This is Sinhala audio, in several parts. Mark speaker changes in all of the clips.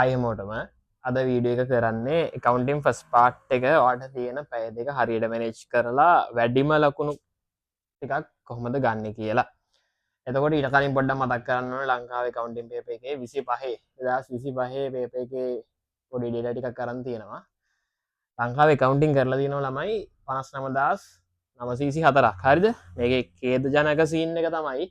Speaker 1: අයමෝටම අද වීඩියෝ එක කරන්නේ එකකවන්ටින් ෆස් පාට් එක වාට තියෙන පැය දෙක හරියට මැනේජ් කරලා වැඩිම ලකුණු ටිකක් කොහොමද ගන්න කියලා. එතකොට ඊට කලින් පොඩ්ඩක් මතක් කරන්න ඕනේ ලංකාවේ කවුන්ටින් පේපර් එකේ 25 2025 පේපර් එකේ පොඩි ඩේටා ටිකක් කරන් තියෙනවා. ලංකාවේ කවුන්ටින් කරලා තියෙනවා ළමයි 59924ක්. හරිද? මේකේ ඛේද ජනක සීන් එක තමයි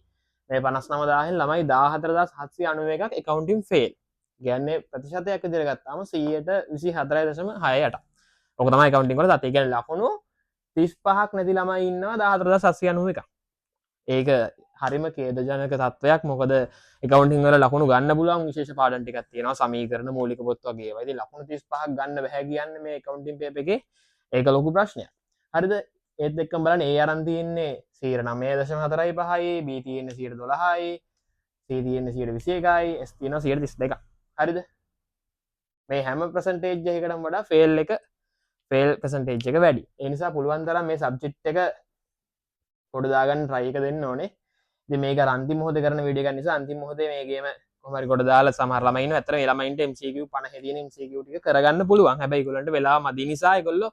Speaker 1: මේ 59000න් ළමයි 14791ක් එකකවුන්ටින් ෆේල්. ගැන්නේ ප්‍රතිශතයක් විදිහට ගත්තාම 124.6ට. ඔක තමයි කවුන්ටින් වල තත්. ඒ කියන්නේ ලකුණු 35ක් නැති ළමයි ඉන්නවා 14791ක්. ඒක හරිම ඛේදජනක තත්වයක්. මොකද එකකවුන්ටින් වල ලකුණු ගන්න පුළුවන් විශේෂ පාඩම් ටිකක් තියෙනවා. සමීකරණ මූලික පොත් වගේ ඒවා. ඉතින් ලකුණු 35ක් ගන්න බෑ කියන්නේ මේ එකකවුන්ටින් පේපර් එකේ ඒක ලොකු ප්‍රශ්නයක්. හරිද? ඒත් එක්කම බලන්න ඒ අරන් තියෙන්නේ 9.45යි, B තියෙන්නේ 12යි, C තියෙන්නේ 21යි, S තියෙනවා 32ක්. හරිද? මේ හැම ප්‍රසන්ටේජ් එකකටම වඩා ෆේල් ප්‍රසන්ටේජ් එක වැඩි. ඒ නිසා පුළුවන් තරම් මේ සබ්ජෙක්ට් එක පොඩ දාගන්න try එක දෙන්න ඕනේ. ඉතින් මේක අන්තිම මොහොතේ කරන වීඩියෝ එකක් නිසා අන්තිම මොහොතේ මේ ගේම කොහොම හරි කොට දාලා සමහර ළමයි ඉන්නවා. ඇත්තට මේ ළමයින්ට MCQ 50 තියෙන MCQ ටික කරගන්න පුළුවන්. හැබැයි ඒගොල්ලන්ට වෙලාව මදි නිසා ඒගොල්ලෝ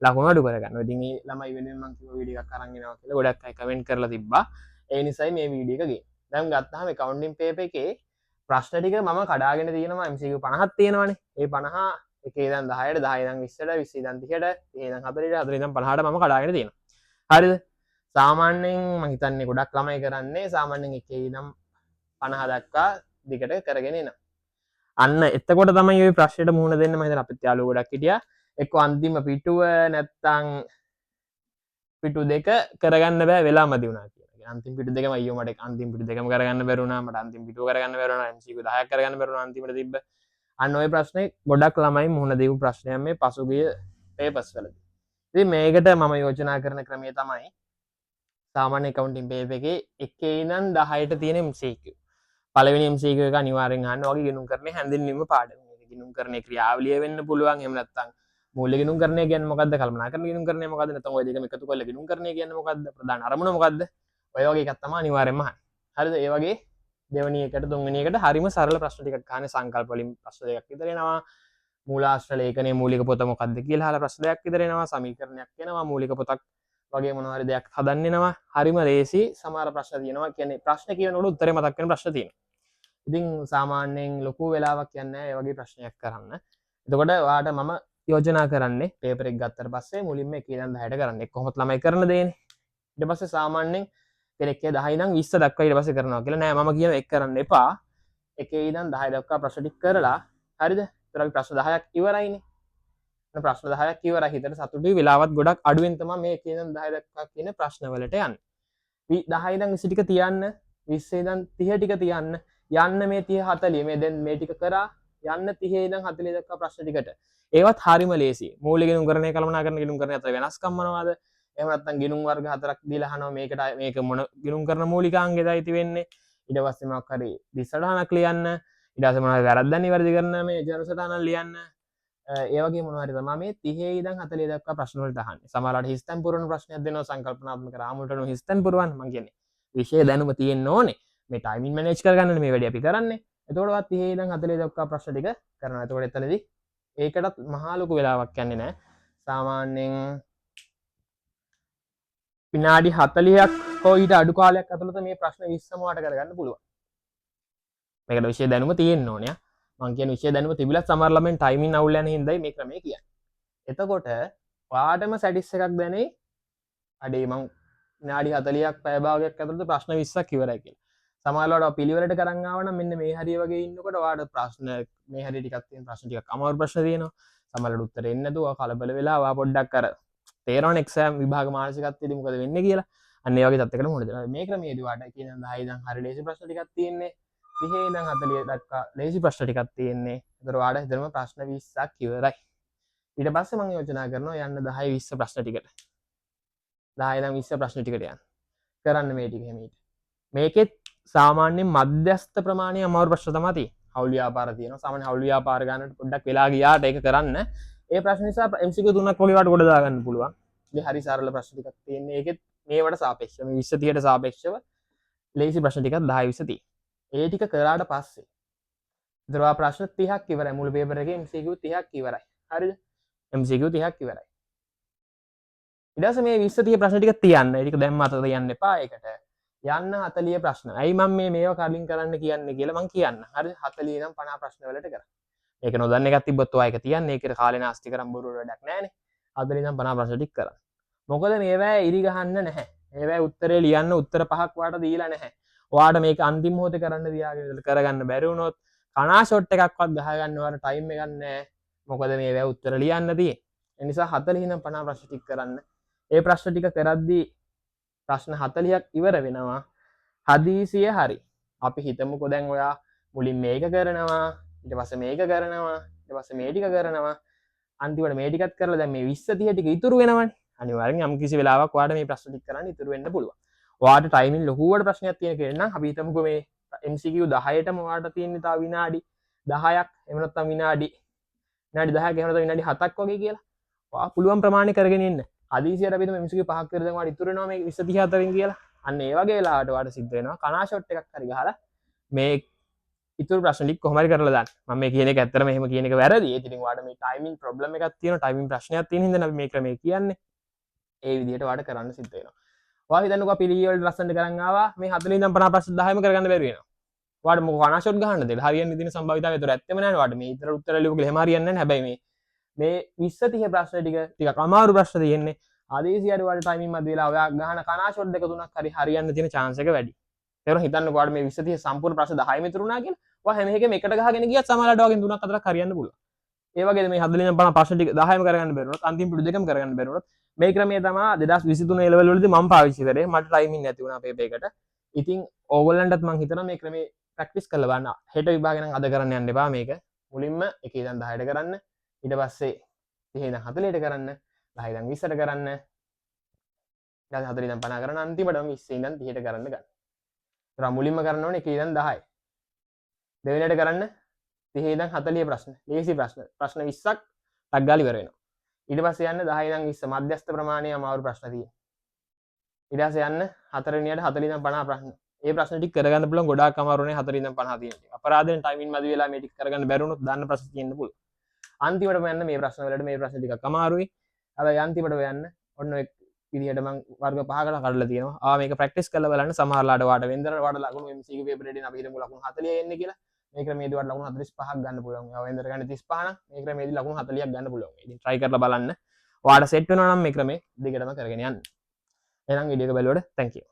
Speaker 1: ලකුණු අඩු කරගන්නවා. ඉතින් මේ ළමයි වෙනුවෙන් මම කිව්ව වීඩියෝ එකක් අරන් එනවා කියලා ගොඩක් අය කමෙන්ට් කරලා තිබ්බා. ඒ නිසායි මේ වීඩියෝ එක ගේන්නේ. දැන් ගත්තාම accounting paper එකේ ප්‍රශ්න ටික මම කඩාගෙන තියෙනවා MCQ 50ක් තියෙනවානේ. ඒ 50 එකේ ඉඳන් 10ට 10 ඉඳන් 20ට 20 ඉඳන් 30ට 30 ඉඳන් 40ට 40 ඉඳන් 50ට මම කඩාගෙන තියෙනවා. හරිද? සාමාන්‍යයෙන් මම හිතන්නේ ගොඩක් ළමයි කරන්නේ සාමාන්‍යයෙන් එකේ ඉඳන් 50 දක්වා දිගට කරගෙන එනවා. අන්න එතකොට තමයි ওই ප්‍රශ්නෙට මුහුණ දෙන්න මම හිතන අපිත් යාළුවෝ ගොඩක් හිටියා. එක්ක අන්තිම පිටුව නැත්තම් පිටු දෙක කරගන්න බෑ වෙලා මදි වුණා කියලා. අන්තිම පිටු දෙකම අයියෝ මට අන්තිම පිටු දෙකම කරගන්න බැරි වුණා. මට අන්තිම පිටුව කරගන්න බැරි වුණා. MCQ 10ක් කරගන්න බැරි වුණා අන්තිමට තිබ්බ. අන්න ওই ප්‍රශ්නේ ගොඩක් ළමයි මුහුණ දීපු ප්‍රශ්නයක් මේ පසුගිය පේපර්ස් වලදී. ඉතින් මේකට මම යෝජනා කරන ක්‍රමය තමයි සාමාන්‍ය accounting paper එකේ 1 ඉඳන් 10ට තියෙන MCQ. පළවෙනි MCQ එක අනිවාර්යෙන් අහන්න වගේ ගිණුම් කරන්නේ හැඳින්වීම පාඩම. මේක ගිණුම් කරන්නේ ක්‍රියාවලිය වෙන්න පුළුවන්. එහෙම නැත්නම් මූල්‍ය ගිණුම් කරන්නේ කියන්නේ මොකද්ද? කල්පනා කරන ගිණුම් කරන්නේ මොකද්ද? නැත්නම් ඔය දෙකම එකතු කරලා ගිණුම් කරන්නේ කියන්නේ මොකද්ද? ප්‍රධාන අරමුණ මොකද්ද? ඔය වගේ එකක් තමයි අනිවාර්යෙන්ම අහන්නේ. හරිද? ඒ වගේ දෙවෙනි එකට තුන්වෙනි එකට හරිම සරල ප්‍රශ්න ටිකක් අහන්නේ. සංකල්ප වලින් ප්‍රශ්න දෙකක් විතර එනවා. මූලාශ්‍ර ලේඛනයේ මූලික පොත මොකද්ද කියලා අහලා ප්‍රශ්න දෙකක් විතර එනවා. සමීකරණයක් එනවා. මූලික පොතක් වගේ මොනවා හරි දෙයක් හදන්න එනවා. හරිම ලේසි. සමහර ප්‍රශ්න තියෙනවා. කියන්නේ ප්‍රශ්න කියනකොට උත්තරේ මතක් වෙන ප්‍රශ්න තියෙනවා. ඉතින් සාමාන්‍යයෙන් ලොකු වෙලාවක් යන්නේ ඒ වගේ ප්‍රශ්නයක් කරන්න. එතකොට ඔයාට මම යෝජනා කරන්නේ පේපර් එක ගත්තට පස්සේ මුලින්ම 1 ඉඳන් 10ට කරන්න. ඒක කොහොමද ළමයි කරන දේනේ. ඊට පස්සේ සාමාන්‍යයෙන් කෙනෙක් 10 ඉඳන් 20 දක්වා ඊට පස්සේ කරනවා කියලා නෑ මම කියන එක කරන්න එපා. 1 ඉඳන් 10 දක්වා ප්‍රශ්න ටික කරලා හරිද? ඒතර අපි ප්‍රශ්න 10ක් ඉවරයිනේ. ප්‍රශ්න 10ක් ඉවරයි. හිතට සතුටුයි. වෙලාවත් ගොඩක් අඩුවෙන් තමයි මේ 1 ඉඳන් 10 දක්වා කියන ප්‍රශ්න වලට යන්නේ. 10 ඉඳන් 20 ටික තියන්න, 20 ඉඳන් 30 ටික තියන්න. යන්න මේ 30 40 මේ දැන් මේ ටික කරා යන්න 30 ඉඳන් 40 දක්වා ප්‍රශ්න ටිකට. ඒවත් හරිම ලේසි. මූලික ගිණුම් කරන්නේ කළමනා කරන ගිණුම් කරන්නේ අතර වෙනස්කම් මොනවද? එහෙම නැත්නම් ගිණුම් වර්ග 4ක් දීලා අහනවා මේකට මේක මොන ගිණුම් කරන මූලිකාංගෙද අයිති වෙන්නේ? ඊට පස්සේ මොකක් හරි දිසටහනක් ලියන්න. ඊට පස්සේ මොනවද වැරද්දක් නිවැරදි කරන මේ ජන සටහනක් ලියන්න. ඒ වගේ මොනවා හරි තමයි මේ 30 ඉඳන් 40 දක්වා ප්‍රශ්න වලට අහන්නේ. සමහරවිට හිස්තැන් පුරවන ප්‍රශ්නයක් දෙනවා සංකල්පනාත්මක රාමුවට නෝ හිස්තැන් පුරවන්න. මම කියන්නේ විෂය දැනුම තියෙන්න ඕනේ. මේ ටයිමින් මැනේජ් කරගන්න මේ වැඩේ අපි කරන්නේ. එතකොට 30 ඉඳන් 40 දක්වා ප්‍රශ්න ටික කරනවා. එතකොට එතනදී ඒකටත් මහා ලොකු වෙලාවක් යන්නේ නැහැ. සාමාන්‍යයෙන් විනාඩි 40ක් හෝ ඊට අඩු කාලයක් ඇතුළත මේ ප්‍රශ්න 20ම වට කරගන්න පුළුවන්. මේකට විෂය දැනුම තියෙන්න ඕනේ. මම කියන්නේ විෂය දැනුම තිබිලත් සමහර ළමෙන් ටයිමින් අවුල් යන හින්දායි මේ ක්‍රමය කියන්නේ. එතකොට ඔයාටම සැටිස් එකක් දැනේ. අඩේ මං විනාඩි 40ක් පැය භාගයක් ඇතුළත ප්‍රශ්න 20ක් ඉවරයි කියලා. සමහරවිට පිළිවෙලට කරන් ආව නම් මෙන්න මේ හරිය වගේ ඉන්නකොට ඔයාට ප්‍රශ්න මේ හරිය ටිකක් තියෙන ප්‍රශ්න ටිකක් අමාරු ප්‍රශ්න තියෙනවා. සමහරවිට උත්තර එන්නේ නැතුව කලබල වෙලා ඔයා පොඩ්ඩක් අර තේරෙන එක්සෑම් විභාග මානසිකත්වයේදී මොකද වෙන්නේ කියලා. අන්න ඒ වගේ තත්යකට මුහුණ දෙනවා. මේ ක්‍රමයේදී ඔයාට කියන 10 ඉඳන් හරි ලේසි ප්‍රශ්න ටිකක් තියෙන්නේ. 30 ඉඳන් 40 දක්වා ලේසි ප්‍රශ්න ටිකක් තියෙන්නේ. ඒතර ඔයාට හිතනම ප්‍රශ්න 20ක් ඉවරයි. ඊට පස්සේ මම යෝජනා කරනවා යන්න 10 20 ප්‍රශ්න ටිකට. 10 ඉඳන් 20 ප්‍රශ්න ටිකට යන්න. කරන්න මේ ටික හැමීට. මේකෙත් සාමාන්‍යයෙන් මධ්‍යස්ථ ප්‍රමාණයේ අමාරු ප්‍රශ්න තමයි තියෙන්නේ. හවුල් ව්‍යාපාර තියෙනවා. සාමාන්‍ය හවුල් ව්‍යාපාර ගන්නට පොඩ්ඩක් වෙලා ගියාට ඒක කරන්න. ඒ ප්‍රශ්න නිසා MCQ 3ක් වගේ වට ගොඩ දාගන්න පුළුවන්. මේ හරි සරල ප්‍රශ්න ටිකක් තියෙන්නේ. ඒකෙත් මේවට සාපේක්ෂව මේ 20 30ට සාපේක්ෂව ලේසි ප්‍රශ්න ටිකක් 10 20 තියෙනවා. ඒ ටික කරාට පස්සේ ඉතුරුවා ප්‍රශ්න 30ක් ඉවරයි. මුළු පේපර් එකේ MCQ 30ක් ඉවරයි. හරිද? MCQ 30ක් ඉවරයි. ඊට පස්සේ මේ 20 30 ප්‍රශ්න ටික තියන්න. ඒක දැන් මත තියන්න එපා ඒකට. යන්න 40 ප්‍රශ්න. ඇයි මම මේවා කලින් කරන්න කියන්නේ කියලා මං කියන්න. හරිද? 40 නම් 50 ප්‍රශ්න වලට කරා. ඒක නොදන්න එකක් තිබ්බොත් ඔයා ඒක තියන්න. ඒකට කාලේ නාස්ති කරන් බොරු වැඩක් නැහැ නේ. 40 නම් 50 ප්‍රශ්න ටික කරා. මොකද මේවා ඉරි ගහන්න නැහැ. මේවා උත්තරේ ලියන්න උත්තර පහක් වාට දීලා නැහැ. ඔයාට මේක අන්තිම මොහොතේ කරන්න තියාගෙන කරගන්න බැරි වුණොත් කනා ෂොට් එකක්වත් ගහගන්න ඔයාට ටයිම් එකක් නැහැ. මොකද මේවා උත්තර ලියන්න තියෙන්නේ. ඒ නිසා 40 නම් 50 ප්‍රශ්න ටික කරන්න. ඒ ප්‍රශ්න ටික කරද්දී ප්‍රශ්න 40ක් ඉවර වෙනවා. හදිසිය හරි. අපි හිතමුකෝ දැන් ඔයා මුලින් මේක කරනවා, ඊට පස්සේ මේක කරනවා, ඊට පස්සේ මේ ටික කරනවා. අන්තිමට මේ ටිකත් කරලා දැන් මේ 20 30 ටික ඉතුරු වෙනවනේ. අනිවාර්යෙන් යම් කිසි වෙලාවක ඔයාට මේ ප්‍රශ්න ටික කරන්න ඉතුරු වෙන්න පුළුවන්. ඔයාට ටයිමින් ලොකුවට ප්‍රශ්නයක් තියෙන කෙනෙක් නම් අපි හිතමුකෝ මේ MCQ 10ටම ඔයාට තියෙන තව විනාඩි 10ක් එහෙම නැත්නම් විනාඩි 10ක් එහෙම නැත්නම් විනාඩි 7ක් වගේ කියලා. ඔයා පුළුවන් ප්‍රමාණය කරගෙන ඉන්න. හදිසියට අපි MCQ 5ක් කර දැන් ඔයාට ඉතුරු වෙනවා මේ 20 30 අතරින් කියලා. අන්න ඒ වගේ වෙලාවට ඔයාට සිද්ධ වෙනවා කනා ෂොට් එකක් හරි ගහලා මේ ඉතුරු ප්‍රශ්න ටික කොහොම හරි කරලා දාන්න. මම මේ කියන එක ඇත්තටම එහෙම කියන එක වැරදි. ඒ ඉතින් ඔයාට මේ ටයිමින් ප්‍රොබ්ලම් එකක් තියෙනවා, ටයිමින් ප්‍රශ්නයක් තියෙන හින්දා අපි මේ ක්‍රමයේ කියන්නේ. ඒ විදිහට ඔයාට කරන්න සිද්ධ වෙනවා. ඔයා හිතන්නකෝ පිළිවෙල ලස්සනට කරන් ආවා මේ 40 ඉඳන් 50 ප්‍රශ්න 10ම කරගන්න බැරි වෙනවා. ඔයාට මොකක් කනා ෂොට් ගහන්න දෙලා හරියන්නේ දින සම්භාවිතාවය ඒතර ඇත්තම නෑ. ඔයාට මේ ඉතර උත්තර ලියුව කියලා එහෙම හරියන්නේ නැහැ. හැබැයි මේ 20 30 ප්‍රශ්න ටිකක් අමාරු ප්‍රශ්න තියෙන්නේ. ආදේශියට ඔයාලට ටයිමින් මැද වෙලා ඔයා ගහන කනා ෂොට් දෙක තුනක් හරි හරියන්න තියෙන chance එක වැඩි. ඒතර හිතන්නකෝ ඔයාට මේ 20 30 සම්පූර්ණ ප්‍රශ්න 10ම ඉතුරු වුණා කියලා. ඔයා හැම එකෙම එකට ගහගෙන ගියත් සමහරවිට ඔයගෙන් තුනක් හතරක් හරියන්න පුළුවන්. ඒ වගේද මේ 40 ඉඳන් 50 ප්‍රශ්න ටික 10ම කරගන්න බැරි වුණොත් අන්තිම පිටු දෙකම කරගන්න බැරි වුණොත් මේ ක්‍රමය තමයි 2023 A level වලදී මම පාවිච්චි කරේ. මට ටයිමින් නැති වුණා පේපර් එකට. ඉතින් ඕගොල්ලන්ටත් මම හිතනවා මේ ක්‍රමේ ප්‍රැක්ටිස් කරලා බලන්න. හෙට විභාගේ නම් අද කරන්න යන්න එපා මේක. මුලින්ම 1 ඉඳන් 10ට කරන්න. ඊට පස්සේ 30 ඉඳන් 40ට කරන්න. 10 ඉඳන් 20ට කරන්න. ඊට 40 ඉඳන් 50 කරන්න. අන්තිමටම 20 ඉඳන් 30ට කරන්න ගන්න. ඒතර මුලින්ම කරන්න ඕනේ 1 ඉඳන් 10යි. දෙවෙනියට කරන්න 30 ඉඳන් 40 ප්‍රශ්න. ලේසි ප්‍රශ්න. ප්‍රශ්න 20ක් ටක් ගාලා ඉවර වෙනවා. ඊට පස්සේ යන්න 10 ඉඳන් 20 මධ්‍යස්ථ ප්‍රමාණයේ අමාරු ප්‍රශ්න තියෙනවා. ඊට පස්සේ යන්න 4 වෙනියට 40 ඉඳන් 50 ප්‍රශ්න. ඒ ප්‍රශ්න ටික කරගන්න පුළුවන් ගොඩාක් අමාරුනේ 40 ඉඳන් 50 තියෙන ටික. අපරාධෙන් ටයිමින් මදි වෙලා මේ ටික කරගන්න බැරි වුණොත් දාන්න ප්‍රශ්න තියෙන්න පුළුවන්. අන්තිමටම යන්න මේ ප්‍රශ්න වලට මේ ප්‍රශ්න ටිකක් අමාරුයි. හැබැයි අන්තිමට යන්න ඔන්න ඔය විදිහට මම වර්ග 5කට කඩලා තියෙනවා. මේක ප්‍රැක්ටිස් කරලා බලන්න සමහරලාට වාට වෙන්දර වාට ලකුණු MCQ පේපර් එකේදී අපි හිතමු ලකුණු 40 එන්නේ කියලා. මේ ක්‍රමයේදී වාට ලකුණු 45ක් ගන්න පුළුවන්. ඔයා වෙන්දර ගන්න 35 නම් මේ ක්‍රමයේදී ලකුණු 40ක් ගන්න පුළුවන්. ඉතින් try කරලා බලන්න. ඔයාට සෙට් වෙනවා නම් මේ ක්‍රමේ දිගටම කරගෙන යන්න. එහෙනම් වීඩියෝ එක බලුවට thank you.